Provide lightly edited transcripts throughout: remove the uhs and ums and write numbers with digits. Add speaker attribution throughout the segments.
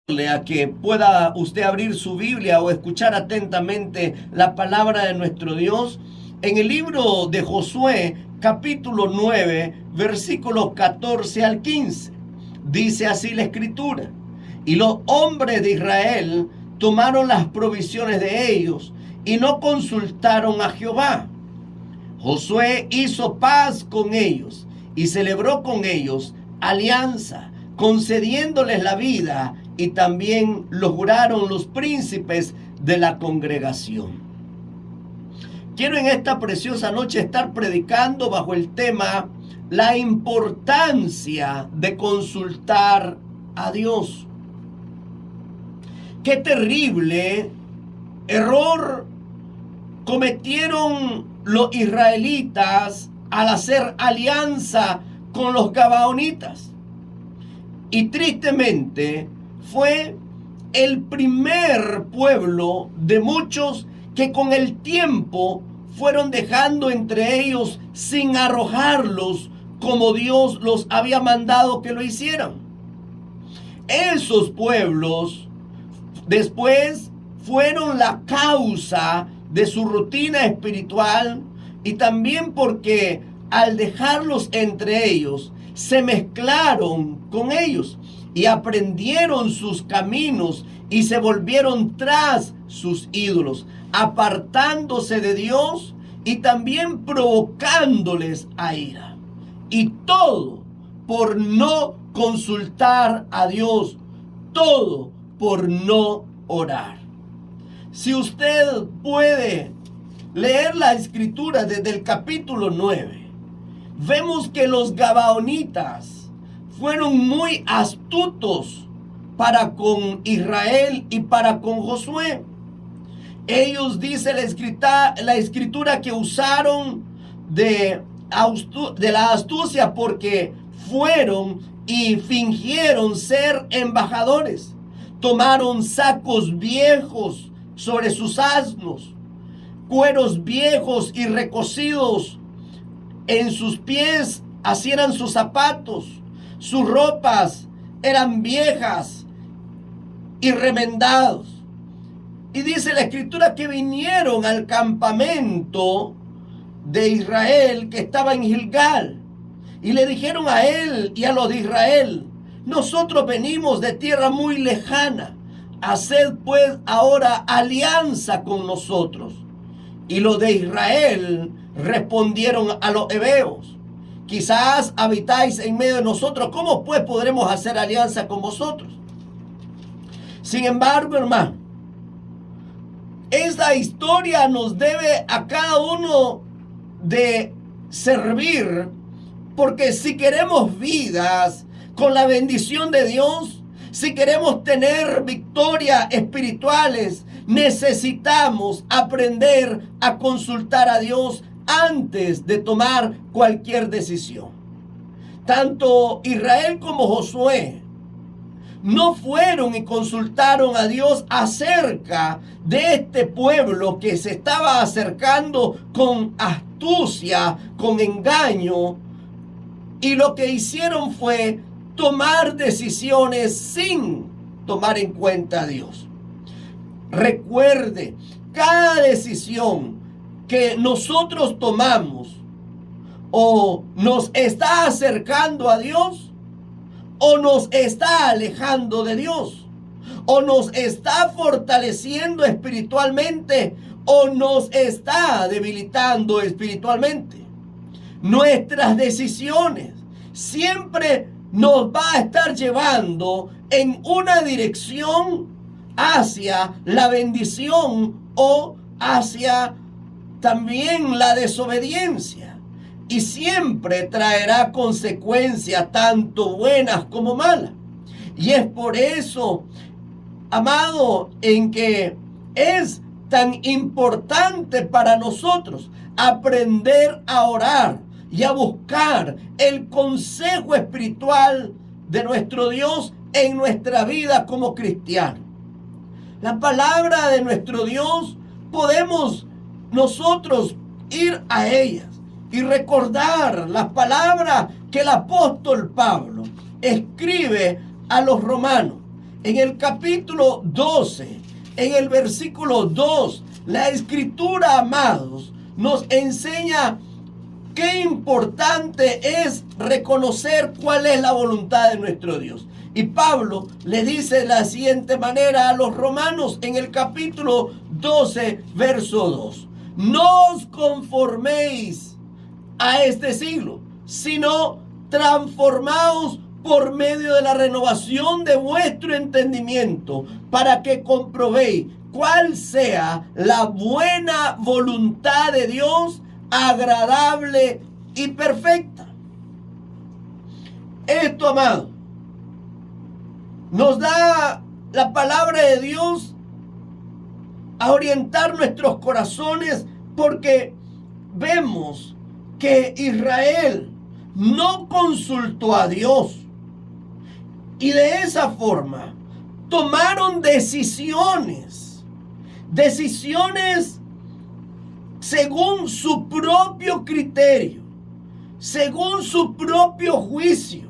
Speaker 1: A que pueda usted abrir su Biblia o escuchar atentamente la palabra de nuestro Dios en el libro de Josué, capítulo 9, versículos 14 al 15. Dice así la escritura: y los hombres de Israel tomaron las provisiones de ellos y no consultaron a Jehová. Josué hizo paz con ellos y celebró con ellos alianza, concediéndoles la vida, y también lo juraron los príncipes de la congregación. Quiero en esta preciosa noche estar predicando bajo el tema la importancia de consultar a Dios. Qué terrible error cometieron los israelitas al hacer alianza con los gabaonitas. Y tristemente fue el primer pueblo de muchos que con el tiempo fueron dejando entre ellos sin arrojarlos como Dios los había mandado que lo hicieran. Esos pueblos después fueron la causa de su rutina espiritual, y también porque al dejarlos entre ellos se mezclaron con ellos y aprendieron sus caminos y se volvieron tras sus ídolos, apartándose de Dios y también provocándoles a ira. Y todo por no consultar a Dios, todo por no orar. Si usted puede leer la escritura desde el capítulo 9, vemos que los gabaonitas fueron muy astutos para con Israel y para con Josué. Ellos, dice la escritura, que usaron de la astucia, porque fueron y fingieron ser embajadores. Tomaron sacos viejos sobre sus asnos, cueros viejos y recocidos en sus pies, así eran sus zapatos. Sus ropas eran viejas y remendados. Y dice la escritura que vinieron al campamento de Israel que estaba en Gilgal, y le dijeron a él y a los de Israel: nosotros venimos de tierra muy lejana, haced pues ahora alianza con nosotros. Y los de Israel respondieron a los heveos: quizás habitáis en medio de nosotros, ¿cómo pues podremos hacer alianza con vosotros? Sin embargo, hermano, esta historia nos debe a cada uno de servir, porque si queremos vidas con la bendición de Dios, si queremos tener victorias espirituales, necesitamos aprender a consultar a Dios antes de tomar cualquier decisión. Tanto Israel como Josué no fueron y consultaron a Dios acerca de este pueblo que se estaba acercando con astucia, con engaño, y lo que hicieron fue tomar decisiones sin tomar en cuenta a Dios. Recuerde, cada decisión que nosotros tomamos o nos está acercando a Dios, o nos está alejando de Dios, o nos está fortaleciendo espiritualmente, o nos está debilitando espiritualmente. Nuestras decisiones siempre nos va a estar llevando en una dirección hacia la bendición o hacia también la desobediencia. Y siempre traerá consecuencias tanto buenas como malas. Y es por eso, amado, en que es tan importante para nosotros aprender a orar y a buscar el consejo espiritual de nuestro Dios en nuestra vida como cristianos. La palabra de nuestro Dios, podemos nosotros ir a ellas y recordar las palabras que el apóstol Pablo escribe a los romanos En el capítulo 12, en el versículo 2, la Escritura, amados, nos enseña qué importante es reconocer cuál es la voluntad de nuestro Dios. Y Pablo le dice de la siguiente manera a los romanos en el capítulo 12, verso 2. No os conforméis a este siglo, sino transformaos por medio de la renovación de vuestro entendimiento, para que comprobéis cuál sea la buena voluntad de Dios, agradable y perfecta. Esto, amado, nos da la palabra de Dios a orientar nuestros corazones, porque vemos que Israel no consultó a Dios y de esa forma tomaron decisiones según su propio criterio, según su propio juicio.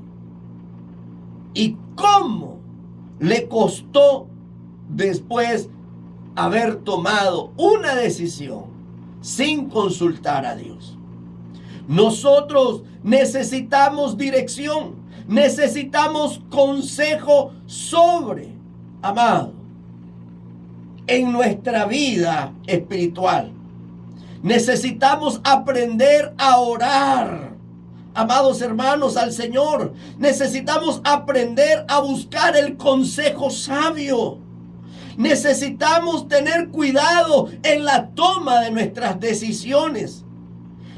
Speaker 1: ¿Y cómo le costó después haber tomado una decisión sin consultar a Dios? Nosotros necesitamos dirección, necesitamos consejo amado, en nuestra vida espiritual. Necesitamos aprender a orar, amados hermanos, al Señor. Necesitamos aprender a buscar el consejo sabio. Necesitamos tener cuidado en la toma de nuestras decisiones.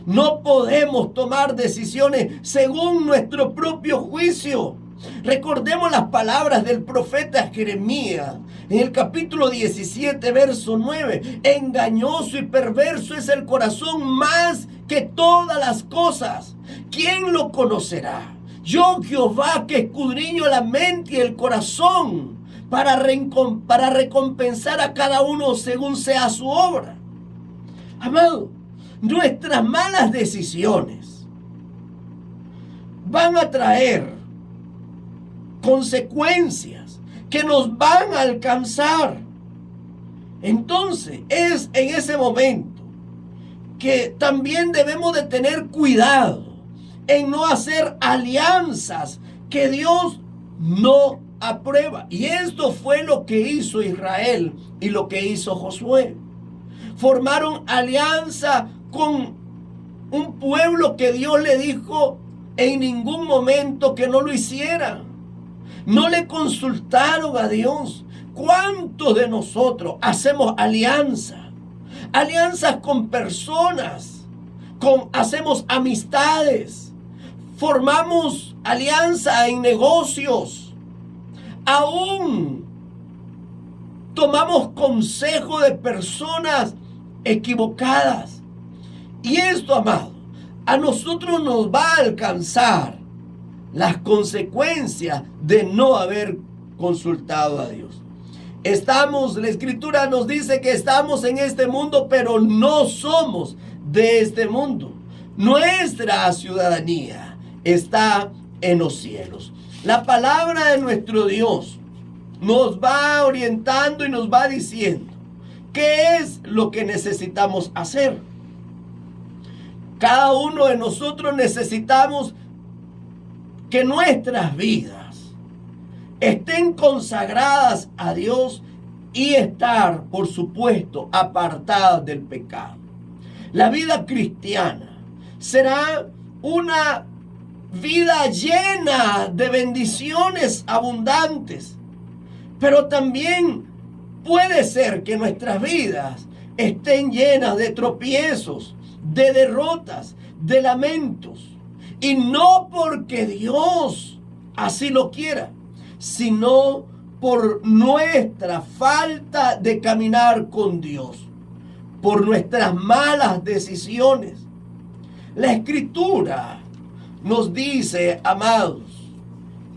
Speaker 1: No podemos tomar decisiones según nuestro propio juicio. Recordemos las palabras del profeta Jeremías en el capítulo 17, verso 9. Engañoso y perverso es el corazón más que todas las cosas. ¿Quién lo conocerá? Yo, Jehová, que escudriño la mente y el corazón para recompensar a cada uno según sea su obra. Amado, nuestras malas decisiones van a traer consecuencias que nos van a alcanzar. Entonces es en ese momento que también debemos de tener cuidado en no hacer alianzas que Dios no aprueba. Y esto fue lo que hizo Israel y lo que hizo Josué. Formaron alianza con un pueblo que Dios le dijo en ningún momento que no lo hiciera. No le consultaron a Dios. ¿Cuántos de nosotros hacemos alianzas con personas? Hacemos amistades. Formamos alianza en negocios. Aún tomamos consejo de personas equivocadas. Y esto, amado, a nosotros nos va a alcanzar las consecuencias de no haber consultado a Dios. La Escritura nos dice que estamos en este mundo, pero no somos de este mundo. Nuestra ciudadanía está en los cielos. La palabra de nuestro Dios nos va orientando y nos va diciendo qué es lo que necesitamos hacer. Cada uno de nosotros necesitamos que nuestras vidas estén consagradas a Dios y estar, por supuesto, apartadas del pecado. La vida cristiana será una vida llena de bendiciones abundantes, pero también puede ser que nuestras vidas estén llenas de tropiezos, de derrotas, de lamentos. Y no porque Dios así lo quiera, sino por nuestra falta de caminar con Dios, por nuestras malas decisiones. La Escritura nos dice, amados,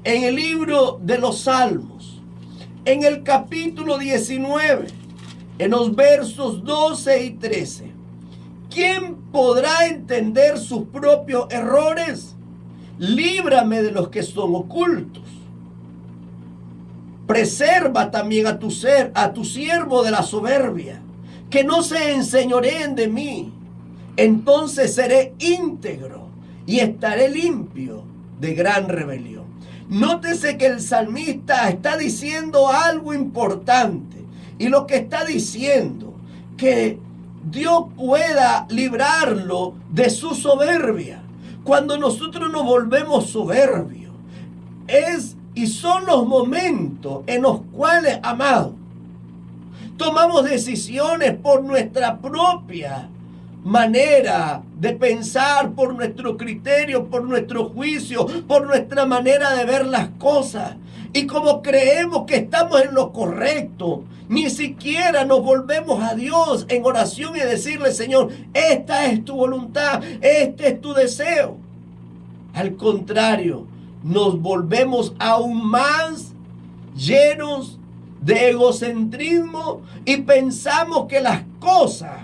Speaker 1: en el libro de los Salmos, en el capítulo 19, en los versos 12 y 13, ¿quién podrá entender sus propios errores? Líbrame de los que son ocultos. Preserva también a tu siervo de la soberbia, que no se enseñoreen de mí. Entonces seré íntegro y estaré limpio de gran rebelión. Nótese que el salmista está diciendo algo importante. Y lo que está diciendo, que Dios pueda librarlo de su soberbia. Cuando nosotros nos volvemos soberbios, son los momentos en los cuales, amados, tomamos decisiones por nuestra propia manera de pensar, por nuestro criterio, por nuestro juicio, por nuestra manera de ver las cosas. Y como creemos que estamos en lo correcto, ni siquiera nos volvemos a Dios en oración y decirle: Señor, esta es tu voluntad, este es tu deseo. Al contrario, nos volvemos aún más llenos de egocentrismo y pensamos que las cosas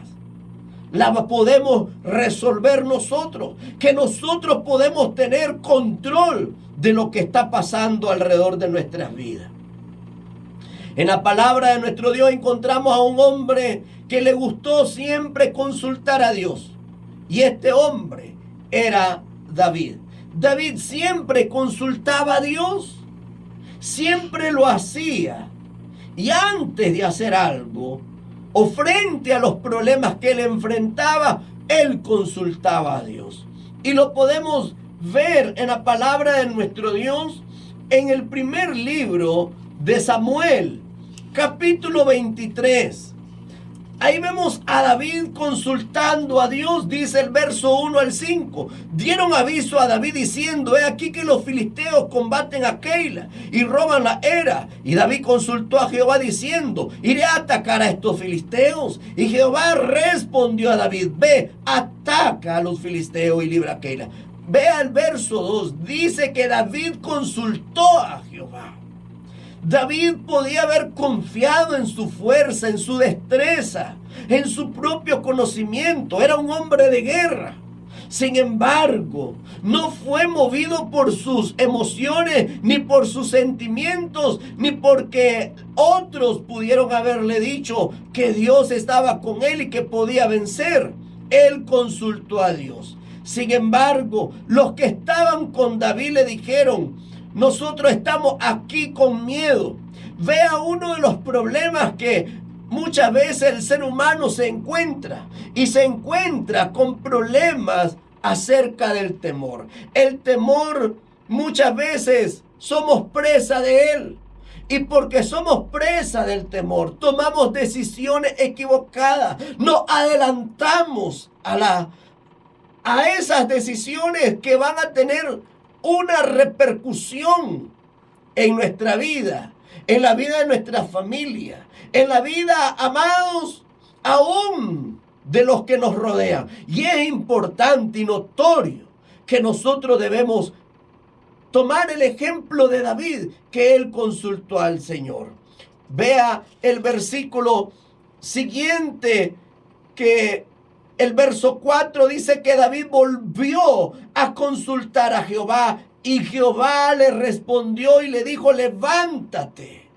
Speaker 1: las podemos resolver nosotros, que nosotros podemos tener control de lo que está pasando alrededor de nuestras vidas. En la palabra de nuestro Dios encontramos a un hombre que le gustó siempre consultar a Dios. Y este hombre era David. David siempre consultaba a Dios, siempre lo hacía. Y antes de hacer algo, o frente a los problemas que él enfrentaba, él consultaba a Dios. Y lo podemos ver en la palabra de nuestro Dios en el primer libro de Samuel, capítulo 23. Ahí vemos a David consultando a Dios, dice el verso 1 al 5. Dieron aviso a David diciendo: he aquí que los filisteos combaten a Keila y roban la era. Y David consultó a Jehová diciendo: iré a atacar a estos filisteos. Y Jehová respondió a David: ve, ataca a los filisteos y libra a Keila. Vea el verso 2, dice que David consultó a Jehová. David podía haber confiado en su fuerza, en su destreza, en su propio conocimiento. Era un hombre de guerra. Sin embargo, no fue movido por sus emociones, ni por sus sentimientos, ni porque otros pudieron haberle dicho que Dios estaba con él y que podía vencer. Él consultó a Dios. Sin embargo, los que estaban con David le dijeron: nosotros estamos aquí con miedo. Vea uno de los problemas que muchas veces el ser humano se encuentra. Y se encuentra con problemas acerca del temor. El temor, muchas veces somos presa de él. Y porque somos presa del temor, tomamos decisiones equivocadas. Nos adelantamos a esas decisiones que van a tener una repercusión en nuestra vida, en la vida de nuestra familia, en la vida, amados, aún de los que nos rodean. Y es importante y notorio que nosotros debemos tomar el ejemplo de David, que él consultó al Señor. Vea el versículo siguiente, que el verso 4 dice que David volvió a consultar a Jehová y Jehová le respondió y le dijo: levántate,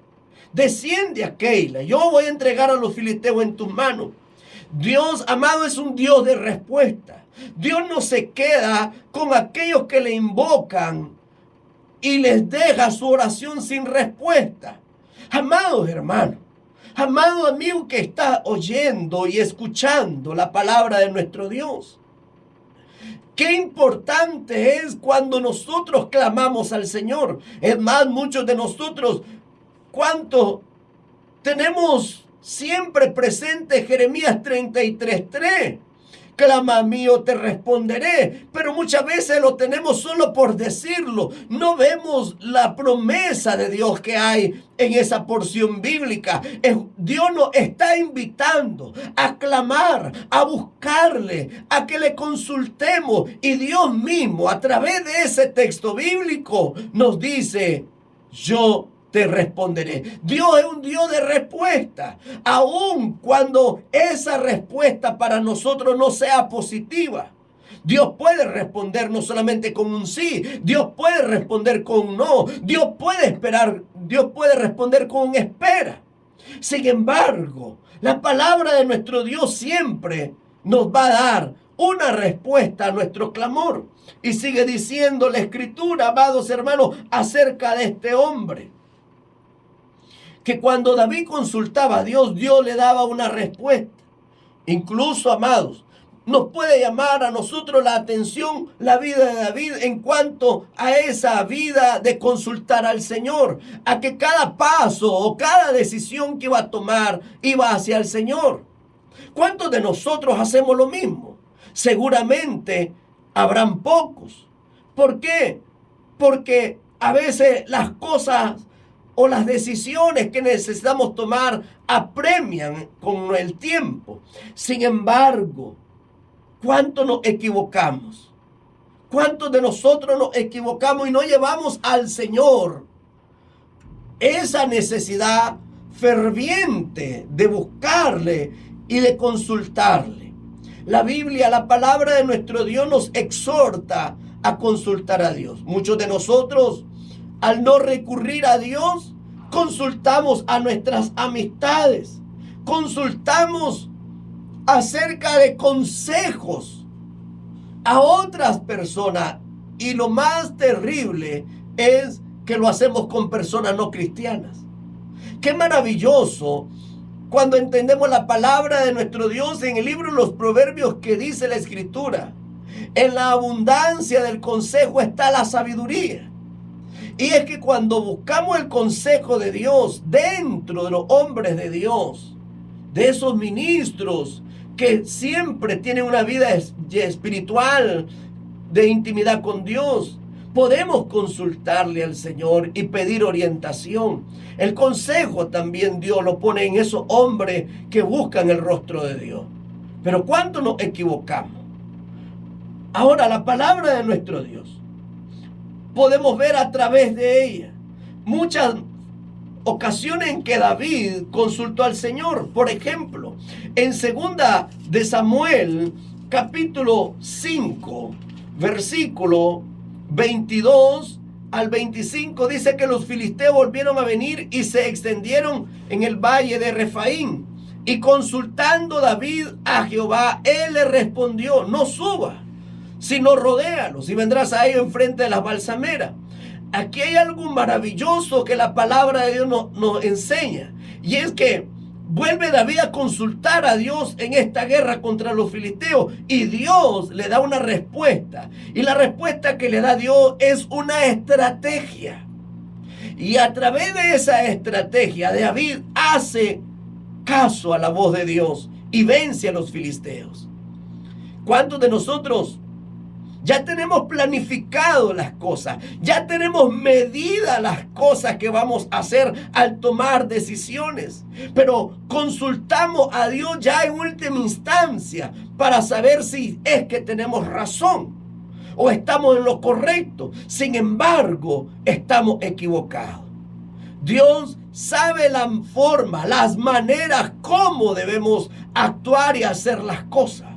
Speaker 1: desciende a Keila, yo voy a entregar a los filisteos en tus manos. Dios, amado, es un Dios de respuesta. Dios no se queda con aquellos que le invocan y les deja su oración sin respuesta. Amados hermanos, amado amigo que está oyendo y escuchando la palabra de nuestro Dios, qué importante es cuando nosotros clamamos al Señor. Es más, muchos de nosotros, ¿cuánto tenemos siempre presente Jeremías 33:3? Clama a mí, yo te responderé. Pero muchas veces lo tenemos solo por decirlo. No vemos la promesa de Dios que hay en esa porción bíblica. Dios nos está invitando a clamar, a buscarle, a que le consultemos. Y Dios mismo, a través de ese texto bíblico, nos dice: yo te responderé. Dios es un Dios de respuesta, aun cuando esa respuesta para nosotros no sea positiva. Dios puede responder no solamente con un sí, Dios puede responder con un no, Dios puede esperar, Dios puede responder con espera. Sin embargo, la palabra de nuestro Dios siempre nos va a dar una respuesta a nuestro clamor. Y sigue diciendo la Escritura, amados hermanos, acerca de este hombre, que cuando David consultaba a Dios, Dios le daba una respuesta. Incluso, amados, nos puede llamar a nosotros la atención la vida de David en cuanto a esa vida de consultar al Señor, a que cada paso o cada decisión que iba a tomar iba hacia el Señor. ¿Cuántos de nosotros hacemos lo mismo? Seguramente habrán pocos. ¿Por qué? Porque a veces las cosas o las decisiones que necesitamos tomar apremian con el tiempo. Sin embargo, ¿cuánto nos equivocamos? ¿Cuántos de nosotros nos equivocamos y no llevamos al Señor esa necesidad ferviente de buscarle y de consultarle? La Biblia, la palabra de nuestro Dios, nos exhorta a consultar a Dios. Muchos de nosotros, al no recurrir a Dios, consultamos a nuestras amistades, consultamos acerca de consejos a otras personas, y lo más terrible es que lo hacemos con personas no cristianas. Qué maravilloso cuando entendemos la palabra de nuestro Dios en el libro de los Proverbios, que dice la Escritura: en la abundancia del consejo está la sabiduría. Y es que cuando buscamos el consejo de Dios dentro de los hombres de Dios, de esos ministros que siempre tienen una vida espiritual de intimidad con Dios, podemos consultarle al Señor y pedir orientación. El consejo también Dios lo pone en esos hombres que buscan el rostro de Dios. Pero ¿cuánto nos equivocamos? Ahora, la palabra de nuestro Dios, podemos ver a través de ella muchas ocasiones en que David consultó al Señor. Por ejemplo, en 2 de Samuel, capítulo 5, versículo 22 al 25, dice que los filisteos volvieron a venir y se extendieron en el valle de Refaín. Y consultando David a Jehová, él le respondió: no suba, sino rodéalos y vendrás a ellos enfrente de las balsameras. Aquí hay algo maravilloso que la palabra de Dios nos enseña, y es que vuelve David a consultar a Dios en esta guerra contra los filisteos, y Dios le da una respuesta, y la respuesta que le da Dios es una estrategia. Y a través de esa estrategia, David hace caso a la voz de Dios y vence a los filisteos. ¿Cuántos de nosotros ya tenemos planificado las cosas, ya tenemos medidas las cosas que vamos a hacer al tomar decisiones, pero consultamos a Dios ya en última instancia para saber si es que tenemos razón o estamos en lo correcto? Sin embargo, estamos equivocados. Dios sabe la forma, las maneras, cómo debemos actuar y hacer las cosas.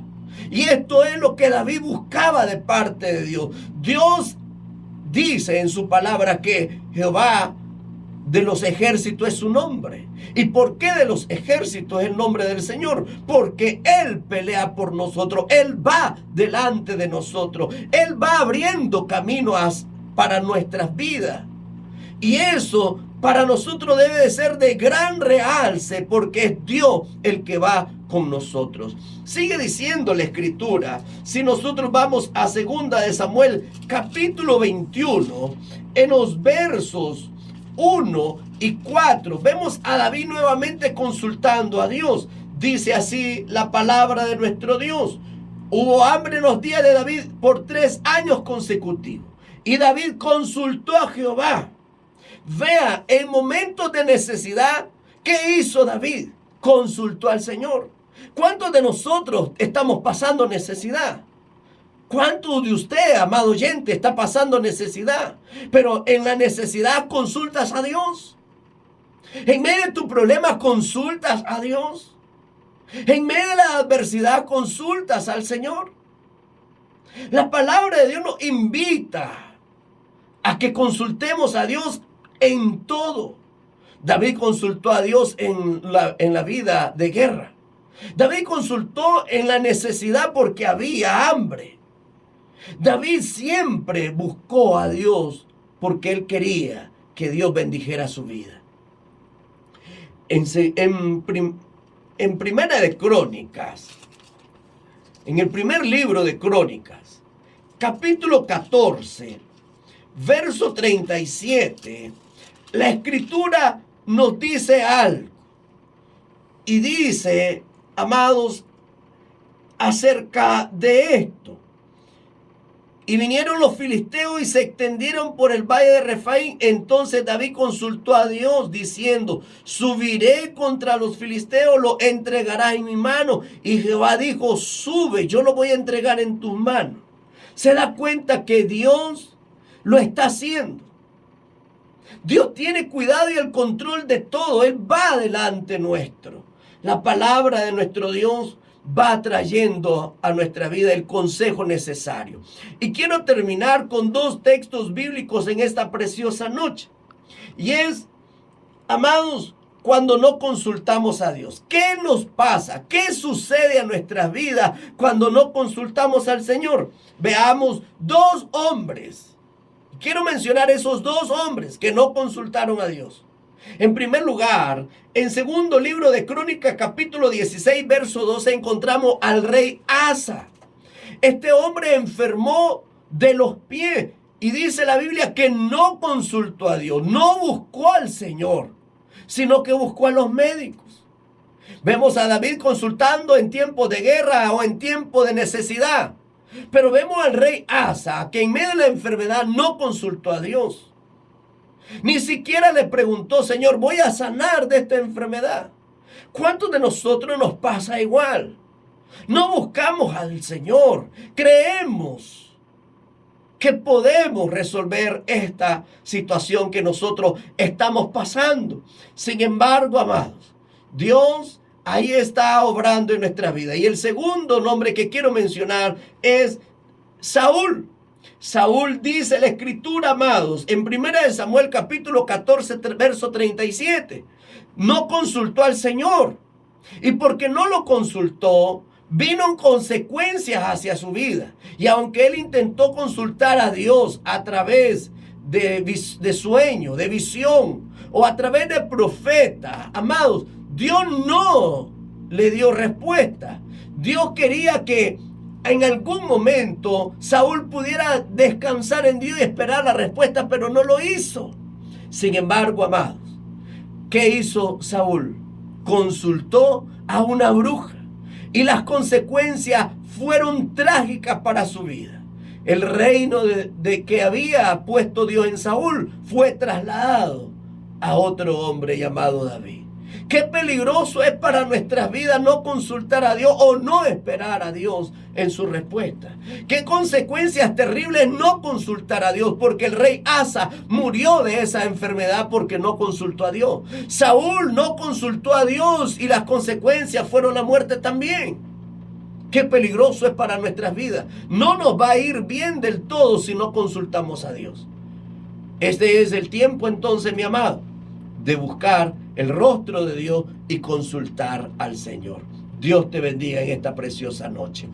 Speaker 1: Y esto es lo que David buscaba de parte de Dios. Dios dice en su palabra que Jehová de los ejércitos es su nombre. ¿Y por qué de los ejércitos es el nombre del Señor? Porque Él pelea por nosotros. Él va delante de nosotros. Él va abriendo caminos para nuestras vidas. Y eso para nosotros debe de ser de gran realce, porque es Dios el que va con nosotros. Sigue diciendo la Escritura, si nosotros vamos a 2 de Samuel, capítulo 21, en los versos 1 y 4, vemos a David nuevamente consultando a Dios. Dice así la palabra de nuestro Dios: hubo hambre en los días de David por 3 años consecutivos, y David consultó a Jehová. Vea, en momentos de necesidad, ¿qué hizo David? Consultó al Señor. ¿Cuántos de nosotros estamos pasando necesidad? ¿Cuántos de usted, amado oyente, está pasando necesidad? Pero en la necesidad consultas a Dios. En medio de tu problema consultas a Dios. En medio de la adversidad consultas al Señor. La palabra de Dios nos invita a que consultemos a Dios en todo. David consultó a Dios en la vida de guerra. David consultó en la necesidad porque había hambre. David siempre buscó a Dios porque él quería que Dios bendijera su vida. En Primera de Crónicas, en el primer libro de Crónicas, capítulo 14, verso 37, la Escritura nos dice algo. Y dice, amados, acerca de esto. Y vinieron los filisteos y se extendieron por el valle de Refaim. Entonces David consultó a Dios diciendo, subiré contra los filisteos, los entregarás en mi mano. Y Jehová dijo, sube, yo lo voy a entregar en tus manos. Se da cuenta que Dios lo está haciendo. Dios tiene cuidado y el control de todo. Él va delante nuestro. La palabra de nuestro Dios va trayendo a nuestra vida el consejo necesario. Y quiero terminar con dos textos bíblicos en esta preciosa noche. Y es, amados, cuando no consultamos a Dios. ¿Qué nos pasa? ¿Qué sucede a nuestras vidas cuando no consultamos al Señor? Veamos dos hombres. Quiero mencionar esos dos hombres que no consultaron a Dios. En primer lugar, en segundo libro de Crónicas, capítulo 16, verso 12, encontramos al rey Asa. Este hombre enfermó de los pies y dice la Biblia que no consultó a Dios, no buscó al Señor, sino que buscó a los médicos. Vemos a David consultando en tiempos de guerra o en tiempos de necesidad. Pero vemos al rey Asa que en medio de la enfermedad no consultó a Dios. Ni siquiera le preguntó, Señor, voy a sanar de esta enfermedad. ¿Cuántos de nosotros nos pasa igual? No buscamos al Señor. Creemos que podemos resolver esta situación que nosotros estamos pasando. Sin embargo, amados, Dios ahí está obrando en nuestra vida. Y el segundo nombre que quiero mencionar es Saúl. Saúl, dice la Escritura, amados, en 1 Samuel capítulo 14, verso 37, no consultó al Señor. Y porque no lo consultó, vino consecuencias hacia su vida. Y aunque él intentó consultar a Dios a través de sueño, de visión, o a través de profeta, amados, Dios no le dio respuesta. Dios quería que en algún momento Saúl pudiera descansar en Dios y esperar la respuesta, pero no lo hizo. Sin embargo, amados, ¿qué hizo Saúl? Consultó a una bruja y las consecuencias fueron trágicas para su vida. El reino de que había puesto Dios en Saúl fue trasladado a otro hombre llamado David. Qué peligroso es para nuestras vidas no consultar a Dios o no esperar a Dios en su respuesta. Qué consecuencias terribles no consultar a Dios, porque el rey Asa murió de esa enfermedad porque no consultó a Dios. Saúl no consultó a Dios y las consecuencias fueron la muerte también. Qué peligroso es para nuestras vidas. No nos va a ir bien del todo si no consultamos a Dios. Este es el tiempo entonces, mi amado, de buscar el rostro de Dios y consultar al Señor. Dios te bendiga en esta preciosa noche.